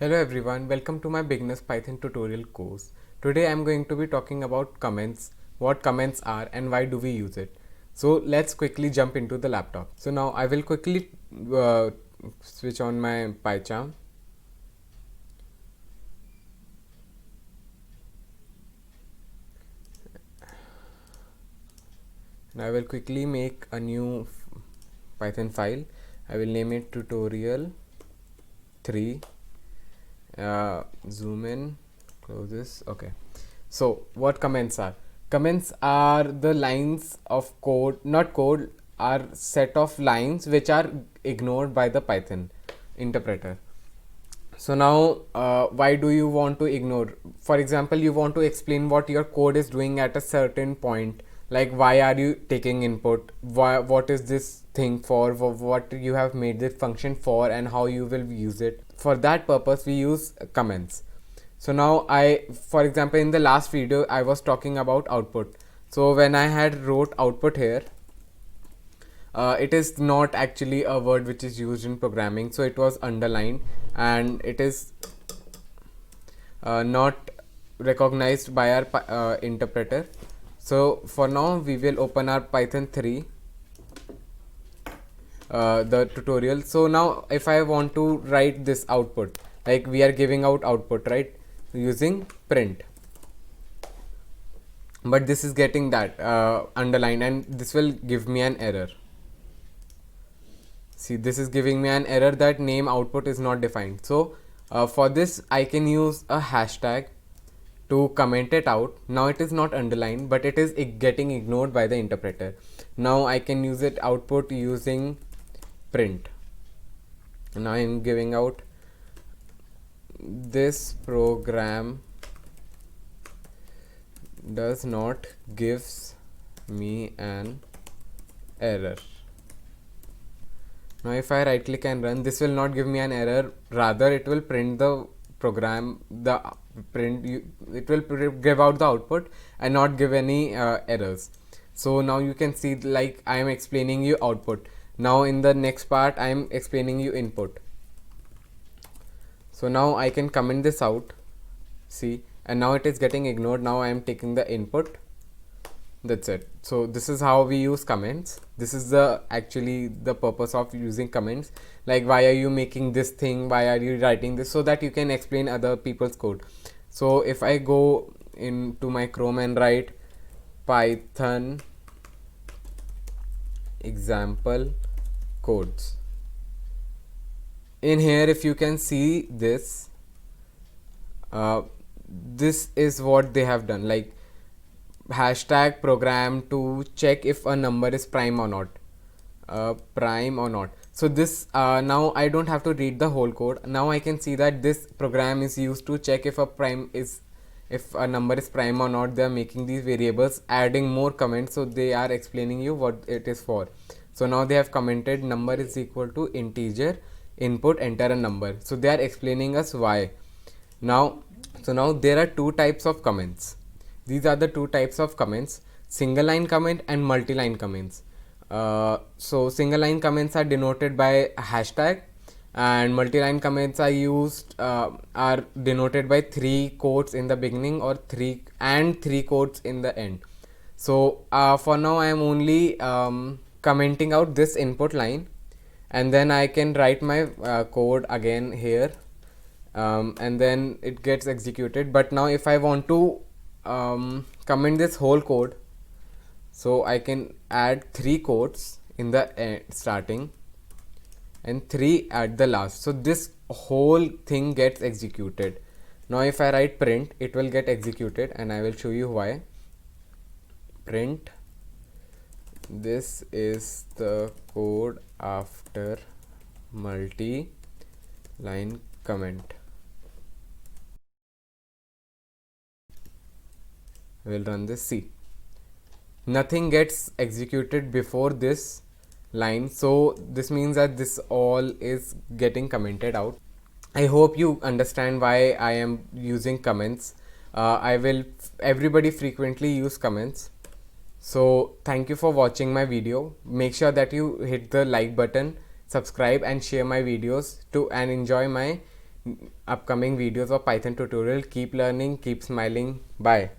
Hello everyone, welcome to my beginners Python tutorial course. Today I am going to be talking about comments, what comments are and why do we use it. So let's quickly jump into the laptop. So now I will quickly switch on my PyCharm. And I will quickly make a new Python file. I will name it tutorial 3. Zoom in, close this. Okay, so what comments are? Comments are the lines of code, not code, are set of lines which are ignored by the Python interpreter. So now why do you want to ignore? For example, you want to explain what your code is doing at a certain point, like why are you taking input, what is this thing for, what you have made this function for, and how you will use it. For that purpose we use comments. So now for example, in the last video I was talking about output. So when I had wrote output here, it is not actually a word which is used in programming, so it was underlined and it is not recognized by our interpreter. So for now we will open our Python 3 the tutorial. So now if I want to write this output, like we are giving out output, right, using print, but this is getting that underlined and this will give me an error. See, this is giving me an error that name output is not defined. So for this I can use a hashtag to comment it out. Now it is not underlined, but it is getting ignored by the interpreter. Now I can use it output using print. Now I am giving out this program does not gives me an error. Now if I right click and run, this will not give me an error, rather it will print the program, it will give out the output and not give any errors. So now you can see, like, I am explaining you output. Now in the next part I am explaining you input. So now I can comment this out, see, and now it is getting ignored. Now I am taking the input. That's it. So this is how we use comments. This is actually the purpose of using comments. Like, why are you making this thing, why are you writing this, so that you can explain other people's code. So if I go into my Chrome and write Python example codes, in here if you can see this, this is what they have done, like hashtag program to check if a number is prime or not, so this now I don't have to read the whole code. Now I can see that this program is used to check if a number is prime or not. They are making these variables, adding more comments, so they are explaining you what it is for. So now they have commented number is equal to integer, input, enter a number. So they are explaining us why. Now there are two types of comments. These are the two types of comments: single line comment and multi-line comments. So single line comments are denoted by hashtag, and multi-line comments are denoted by 3 quotes in the beginning or 3 quotes in the end. So for now I am only commenting out this input line, and then I can write my code again here, and then it gets executed. But now if I want to comment this whole code, so I can add 3 quotes in the starting and 3 at the last, so this whole thing gets executed. Now if I write print, it will get executed, and I will show you why. Print, this is the code after multi-line comment. I will run this. See, nothing gets executed before this line, so this means that this all is getting commented out. I hope you understand why I am using comments. Everybody frequently use comments. So thank you for watching my video. Make sure that you hit the like button, subscribe and share my videos and enjoy my upcoming videos of Python tutorial. Keep learning, keep smiling. Bye.